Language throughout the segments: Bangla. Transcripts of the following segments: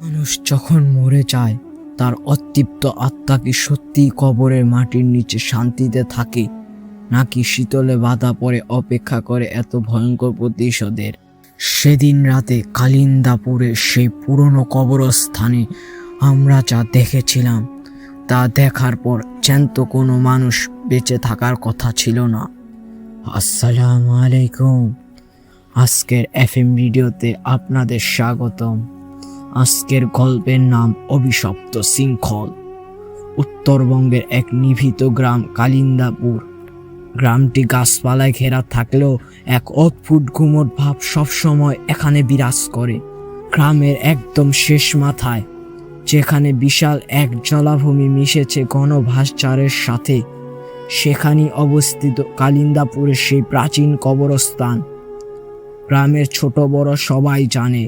মানুষ যখন মরে যায় তার অতৃপ্ত আত্মা কি সত্যিই কবরের মাটির নিচে শান্তিতে থাকে, নাকি শীতলে বাধা পড়ে অপেক্ষা করে এত ভয়ঙ্কর প্রতিশোধের? সেদিন রাতে কালিন্দাপুরের সেই পুরনো কবরস্থানে আমরা যা দেখেছিলাম তা দেখার পর জ্যান্ত কোনো মানুষ বেঁচে থাকার কথা ছিল না। আসসালামু আলাইকুম। আজকের এফএম ভিডিওতে আপনাদের স্বাগতম। আজকের গল্পের নাম অভিশপ্ত শৃঙ্খল। উত্তরবঙ্গের এক নিভৃত গ্রাম কালিন্দাপুর। গ্রামটি গাছপালায় ঘেরা থাকলেও এক অদ্ভুত গুমট ভাব সবসময় এখানে বিরাজ করে। গ্রামের একদম শেষ মাথায়, যেখানে বিশাল এক জলাভূমি মিশেছে ঘনঘাসচারের সাথে, সেখানেই অবস্থিত কালিন্দাপুরের সেই প্রাচীন কবরস্থান। গ্রামের ছোট বড় সবাই জানে,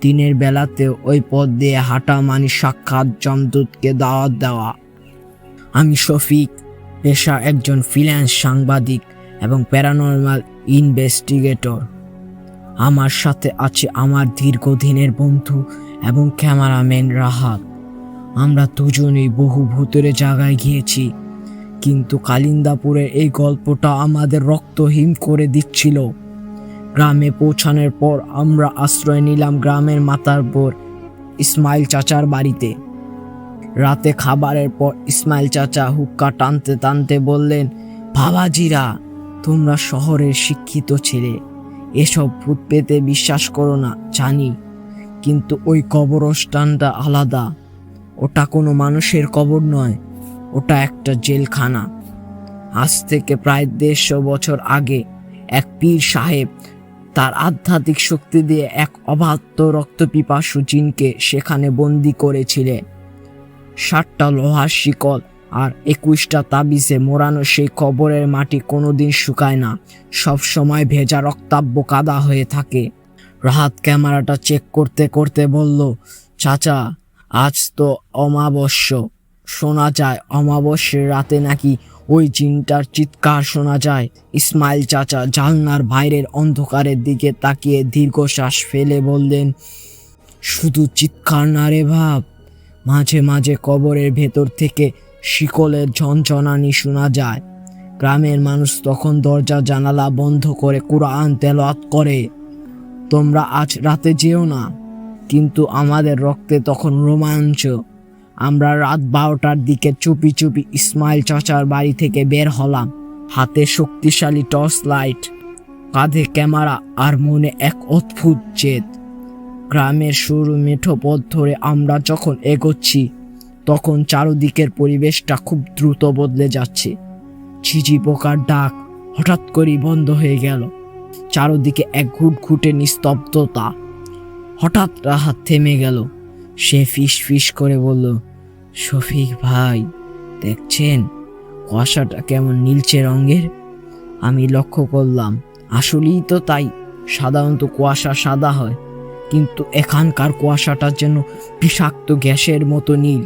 দিনের বেলাতেও ওই পথ দিয়ে হাঁটা মানে সাক্ষাৎ যমদূতকে দাওয়াত দেওয়া। আমি শফিক, পেশা একজন ফ্রিল্যান্স সাংবাদিক এবং প্যারানর্মাল ইনভেস্টিগেটর। আমার সাথে আছে আমার দীর্ঘদিনের বন্ধু এবং ক্যামেরাম্যান রাহাত। আমরা দুজনেই বহু ভূতুরে জায়গায় গিয়েছি, কিন্তু কালিন্দাপুরের এই গল্পটা আমাদের রক্ত হিম করে দিচ্ছিল। গ্রামে পৌঁছানোর পর আমরা আশ্রয় নিলাম গ্রামের মাতাব্বর ইসমাইল চাচার বাড়িতে। রাতে খাবারের পর ইসমাইল চাচা হুক্কা টানতে টানতে বললেন, বাবাজিরা, তোমরা শহরের শিক্ষিত ছেলে, এসব ভূত পেতে বিশ্বাস করো না জানি, কিন্তু ওই কবরস্থানটা আলাদা। ওটা কোনো মানুষের কবর নয়, ওটা একটা জেলখানা। আজ থেকে প্রায় 150 বছর আগে এক পীর সাহেব তার আধ্যাত্মিক শক্তি দিয়ে এক অবাধ্য রক্তপিপাসু জিনকে সেখানে বন্দি করেছিলেন। 60টা লোহার শিকল আর 21টা তাবিজে মোড়ানো সেই কবরের মাটি কোনোদিন শুকায় না, সব সময় ভেজা রক্তাব্য কাদা হয়ে থাকে। রাহাত ক্যামেরাটা চেক করতে করতে বলল, চাচা, আজ তো অমাবস্য। শোনা যায় অমাবস্যার রাতে নাকি ওই জিনটার চিৎকার শোনা যায়। ইসমাইল চাচা জানলার বাইরের অন্ধকারের দিকে তাকিয়ে দীর্ঘশ্বাস ফেলে বললেন, শুধু চিৎকার না রে ভাব, মাঝে মাঝে কবরের ভেতর থেকে শিকলের ঝনঝনানি শোনা যায়। গ্রামের মানুষ তখন দরজা জানালা বন্ধ করে কুরআন তেলাওয়াত করে। তোমরা আজ রাতে যেও না, কিন্তু আমাদের রক্তে তখন রোমাঞ্চ। আমরা রাত 12টার দিকে চুপি চুপি ইসমাইল চাচার বাড়ি থেকে বের হলাম, হাতে শক্তিশালী টর্চ লাইট, কাঁধে ক্যামেরা আর মনে এক অদ্ভুত জেদ। গ্রামের সরু মেঠো পথ ধরে আমরা যখন এগোচ্ছি, তখন চারদিকের পরিবেশটা খুব দ্রুত বদলে যাচ্ছে। ঝিঝি পোকার ডাক হঠাৎ করেই বন্ধ হয়ে গেল। চারদিকে এক ঘুটঘুটে নিস্তব্ধতা। হঠাৎ রাহাত থেমে গেল। সে ফিস ফিস করে বলল, শফিক ভাই, দেখছেন কুয়াশাটা কেমন নীলচে রঙের? আমি লক্ষ্য করলাম, আসলেই তো তাই। সাধারণত কুয়াশা সাদা হয়, কিন্তু এখানকার কুয়াশাটা যেন বিষাক্ত গ্যাসের মতো নীল।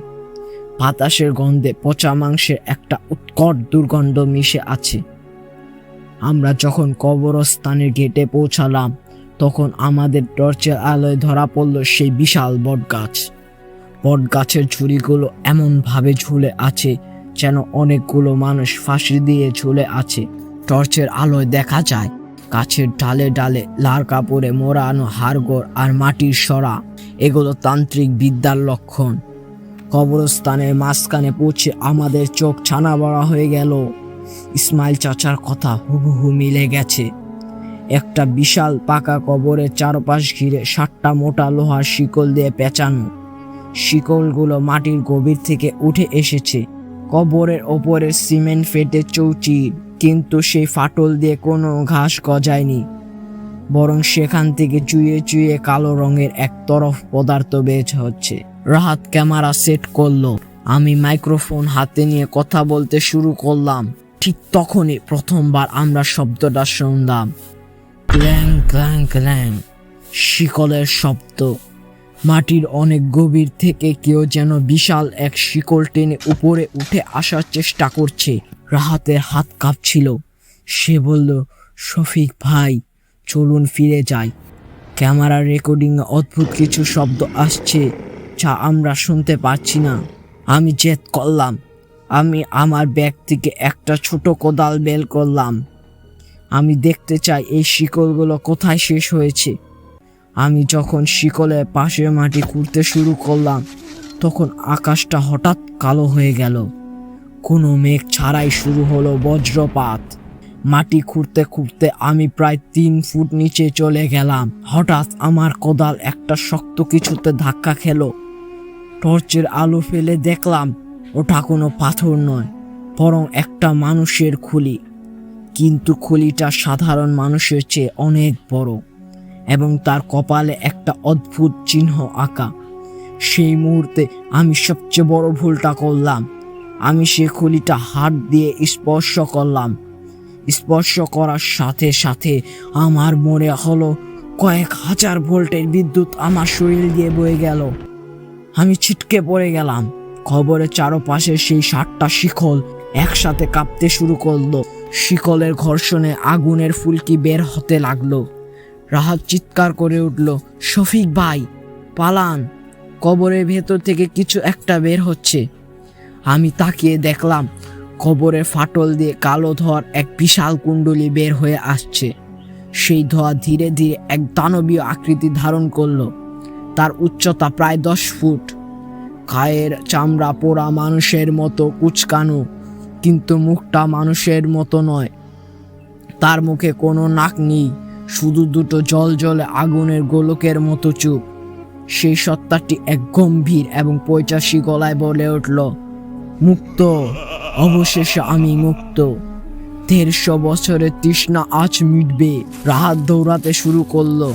বাতাসের গন্ধে পচা মাংসের একটা উৎকট দুর্গন্ধ মিশে আছে। আমরা যখন কবরস্থানের গেটে পৌঁছালাম, তখন আমাদের টর্চের আলোয় ধরা পড়ল সেই বিশাল বটগাছ। বটগাছের ঝুড়িগুলো এমনভাবে ঝুলে আছে যেন অনেকগুলো মানুষ ফাঁসি দিয়ে ঝুলে আছে। টর্চের আলোয় দেখা যায় গাছের ডালে ডালে লাল কাপড়ে মোড়ানো হাড়গোড় আর মাটির সরা। এগুলো তান্ত্রিক বিদ্যার লক্ষণ। কবরস্থানের মাঝখানে পৌঁছে আমাদের চোখ ছানা বড়া হয়ে গেল। ইসমাইল চাচার কথা হুবহু মিলে গেছে। একটা বিশাল পাকা কবরের চারপাশ ঘিরে 7টা মোটা লোহার শিকল দিয়ে পেঁচানো। শিকলগুলো মাটির গভীর থেকে উঠে এসেছে। কবরের ওপরের সিমেন্ট ফেটে চৌচির, কিন্তু সেই ফাটল দিয়ে কোনো ঘাস গজায়নি, বরং সেখান থেকে চুইয়ে চুইয়ে কালো রঙের এক তরফ পদার্থ বের হচ্ছে। রাহাত ক্যামেরা সেট করলো, আমি মাইক্রোফোন হাতে নিয়ে কথা বলতে শুরু করলাম। ঠিক তখনই প্রথমবার আমরা শব্দটা শুনলাম, ক্ল্যাং ক্ল্যাং ক্ল্যাং, শিকলের শব্দ। মাটির অনেক গভীর থেকে কেউ যেন বিশাল এক শিকল টেনে উপরে উঠে আসার চেষ্টা করছে। রাহাতের হাত কাঁপছিল। সে বলল, শফিক ভাই, চলুন ফিরে যাই। ক্যামেরার রেকর্ডিংয়ে অদ্ভুত কিছু শব্দ আসছে, যা আমরা শুনতে পাচ্ছি না। আমি জেদ করলাম। আমি আমার ব্যাগ থেকে একটা ছোট কোদাল বের করলাম। আমি দেখতে চাই এই শিকলগুলো কোথায় শেষ হয়েছে। আমি যখন শিকলের পাশে মাটি খুঁড়তে শুরু করলাম, তখন আকাশটা হঠাৎ কালো হয়ে গেল। কোনো মেঘ ছাড়াই শুরু হলো বজ্রপাত। মাটি খুঁড়তে খুঁড়তে আমি প্রায় 3 ফুট নিচে চলে গেলাম। হঠাৎ আমার কোদাল একটা শক্ত কিছুতে ধাক্কা খেলো। টর্চের আলো ফেলে দেখলাম ওটা কোনো পাথর নয়, বরং একটা মানুষের খুলি। কিন্তু খুলিটা সাধারণ মানুষের চেয়ে অনেক বড় এবং তার কপালে একটা অদ্ভুত চিহ্ন আঁকা। সেই মুহূর্তে আমি সবচেয়ে বড় ভুলটা করলাম। আমি সেই খুলিটা হাত দিয়ে স্পর্শ করলাম। স্পর্শ করার সাথে সাথে আমার মনে হলো কয়েক হাজার ভোল্টের বিদ্যুৎ আমার শরীর দিয়ে বয়ে গেল। আমি ছিটকে পড়ে গেলাম। কবরের চারপাশে সেই 7টা শিকল একসাথে কাঁপতে শুরু করলো। শিকলের ঘর্ষণে আগুনের ফুলকি বের হতে লাগলো। রাহাত চিৎকার করে উঠল, শফিক ভাই, পালান, কবরের ভেতর থেকে কিছু একটা বের হচ্ছে। আমি তাকিয়ে দেখলাম কবরের ফাটল দিয়ে কালো ধোঁয়ার এক বিশাল কুণ্ডলী বের হয়ে আসছে। সেই ধোঁয়া ধীরে ধীরে এক দানবীয় আকৃতি ধারণ করলো। তার উচ্চতা প্রায় 10 ফুট। গায়ের চামড়া পোড়া মানুষের মতো কুচকানো, কিন্তু মুখটা মানুষের মতো নয়। তার মুখে কোনো নাক নেই, শুধু দুটো জ্বলজ্বলে আগুনের গোলকের মতো চোখ। সেই সত্তাটি এক গম্ভীর এবং পৈশাচী গলায় বলে উঠল, মুক্ত, অবশেষে আমি মুক্ত। 150 বছরের তৃষ্ণা আজ মিটবে। রাহাত দৌড়াতে শুরু করলো,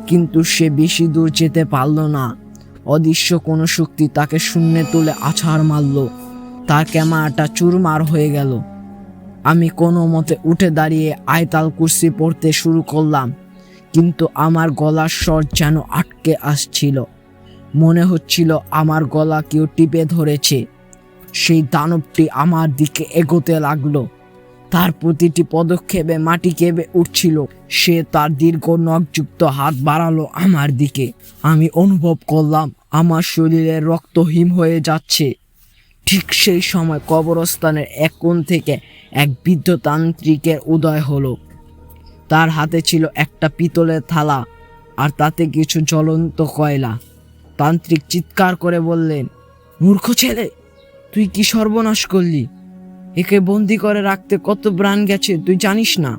কিন্তু সে বেশি দূর যেতে পারল না। অদৃশ্য কোনো শক্তি তাকে শূন্যে তুলে আছাড় মারল। তার ক্যামেরাটা চুরমার হয়ে গেল। আমি কোনো মতে উঠে দাঁড়িয়ে আয়তাল কুরসি পড়তে শুরু করলাম, কিন্তু আমার গলার স্বর যেন আটকে আসছিল। মনে হচ্ছিল আমার গলা কেউ টিপে ধরেছে। সেই দানবটি আমার দিকে এগোতে লাগলো। তার প্রতিটি পদক্ষেপে মাটি কেঁপে উঠছিল। সে তার দীর্ঘ নখযুক্ত হাত বাড়ালো আমার দিকে। আমি অনুভব করলাম আমার শরীরে রক্ত হিম হয়ে যাচ্ছে। ঠিক সেই সময় কবরস্থানের এক কোণ থেকে এক বৃদ্ধ তান্ত্রিকের উদয় হলো। তার হাতে ছিল একটা পিতলের থালা, আর তাতে কিছু জ্বলন্ত কয়লা। তান্ত্রিক চিৎকার করে বললেন, মূর্খ ছেলে, তুই কি সর্বনাশ করলি? একে বন্দি করে রাখতে কত প্রাণ গেছে তুই জানিস না?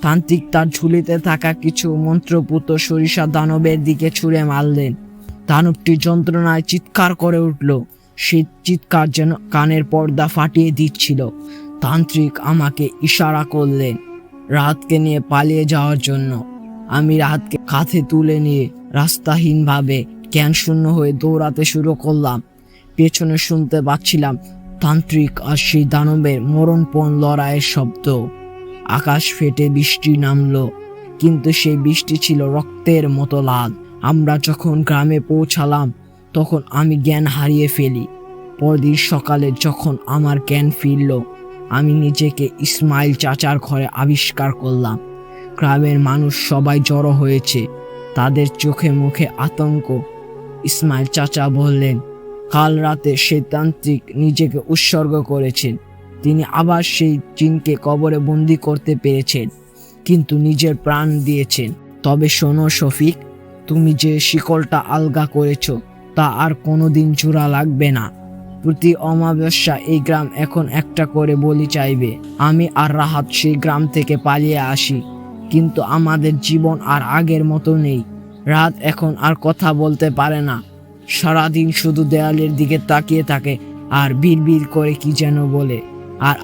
তান্ত্রিক তার ঝুলিতে থাকা কিছু মন্ত্রপুত সরিষা দানবের দিকে ছুঁড়ে মারলেন। দানবটি যন্ত্রণায় চিৎকার করে উঠল। সেই চিৎকার যেন কানের পর্দা ফাটিয়ে দিচ্ছিল। তান্ত্রিক আমাকে ইশারা করলেন রাহাতকে নিয়ে পালিয়ে যাওয়ার জন্য। আমি রাহাতকে কাঁধে তুলে নিয়ে রাস্তাহীনভাবে জ্ঞানশূন্য হয়ে দৌড়াতে শুরু করলাম। পেছনে শুনতে পাচ্ছিলাম তান্ত্রিক আর সেই দানবের মরণপণ লড়াইয়ের শব্দ। আকাশ ফেটে বৃষ্টি নামলো, কিন্তু সেই বৃষ্টি ছিল রক্তের মতো লাল। আমরা যখন গ্রামে পৌঁছালাম তখন আমি জ্ঞান হারিয়ে ফেলি। পরদিন সকালে যখন আমার জ্ঞান ফিরল, আমি নিজেকে ইসমাইল চাচার ঘরে আবিষ্কার করলাম। গ্রামের মানুষ সবাই জড়ো হয়েছে, তাদের চোখে মুখে আতঙ্ক। ইসমাইল চাচা বললেন, কাল রাতে সেই তান্ত্রিক নিজেকে উৎসর্গ করেছেন। তিনি আবার সেই জিনকে কবরে বন্দি করতে পেরেছেন, কিন্তু নিজের প্রাণ দিয়েছেন। তবে শোনো শফিক, তুমি যে শিকলটা আলগা করেছো তা আর কোনোদিন জোড়া লাগবে না। প্রতি অমাবস্যা এই গ্রাম এখন একটা করে বলি চাইবে। আমি আর রাহাত সেই গ্রাম থেকে পালিয়ে আসি, কিন্তু আমাদের জীবন আর আগের মতো নেই। রাত এখন আর কথা বলতে পারে না, সারাদিন শুধু দেয়ালের দিকে তাকিয়ে থাকে আর বিড়বিড় করে কি যেন বলে। আর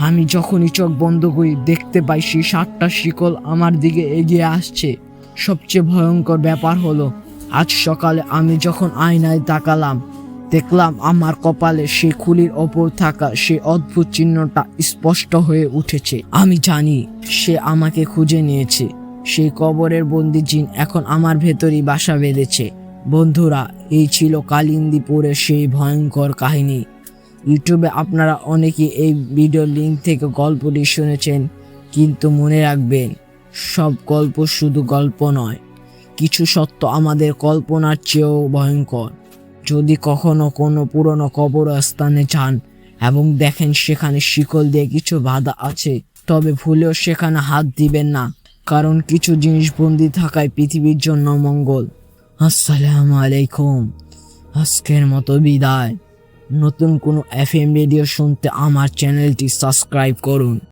আমি যখনই চোখ বন্ধ করি দেখতে পাই সেই 7টা শিকল আমার দিকে এগিয়ে আসছে। সবচেয়ে ভয়ঙ্কর ব্যাপার হলো, আজ সকালে আমি যখন আয়নায় তাকালাম, দেখলাম আমার কপালে সেই খুলির ওপর থাকা সেই অদ্ভুত চিহ্নটা স্পষ্ট হয়ে উঠেছে। আমি জানি সে আমাকে খুঁজে নিয়েছে। সেই কবরের বন্দি জিন এখন আমার ভেতরই বাসা বেঁধেছে। বন্ধুরা, এই ছিল কালিন্দীপুরের সেই ভয়ঙ্কর কাহিনী। ইউটিউবে আপনারা অনেকেই এই ভিডিও লিঙ্ক থেকে গল্পটি শুনেছেন, কিন্তু মনে রাখবেন, সব গল্প শুধু গল্প নয়, কিছু সত্য আমাদের কল্পনার চেয়েও ভয়ঙ্কর। যদি কখনো কোনো পুরনো কবরস্থানে যান এবং দেখেন সেখানে শিকল দিয়ে কিছু বাঁধা আছে, তবে ভুলেও সেখানে হাত দিবেন না, কারণ কিছু জিনিস বন্দি থাকায় পৃথিবীর জন্য মঙ্গল। আসসালামু আলাইকুম। আজকের মতো বিদায়। নতুন কোনো FM রেডিও শুনতে আমার চ্যানেলটি সাবস্ক্রাইব করুন।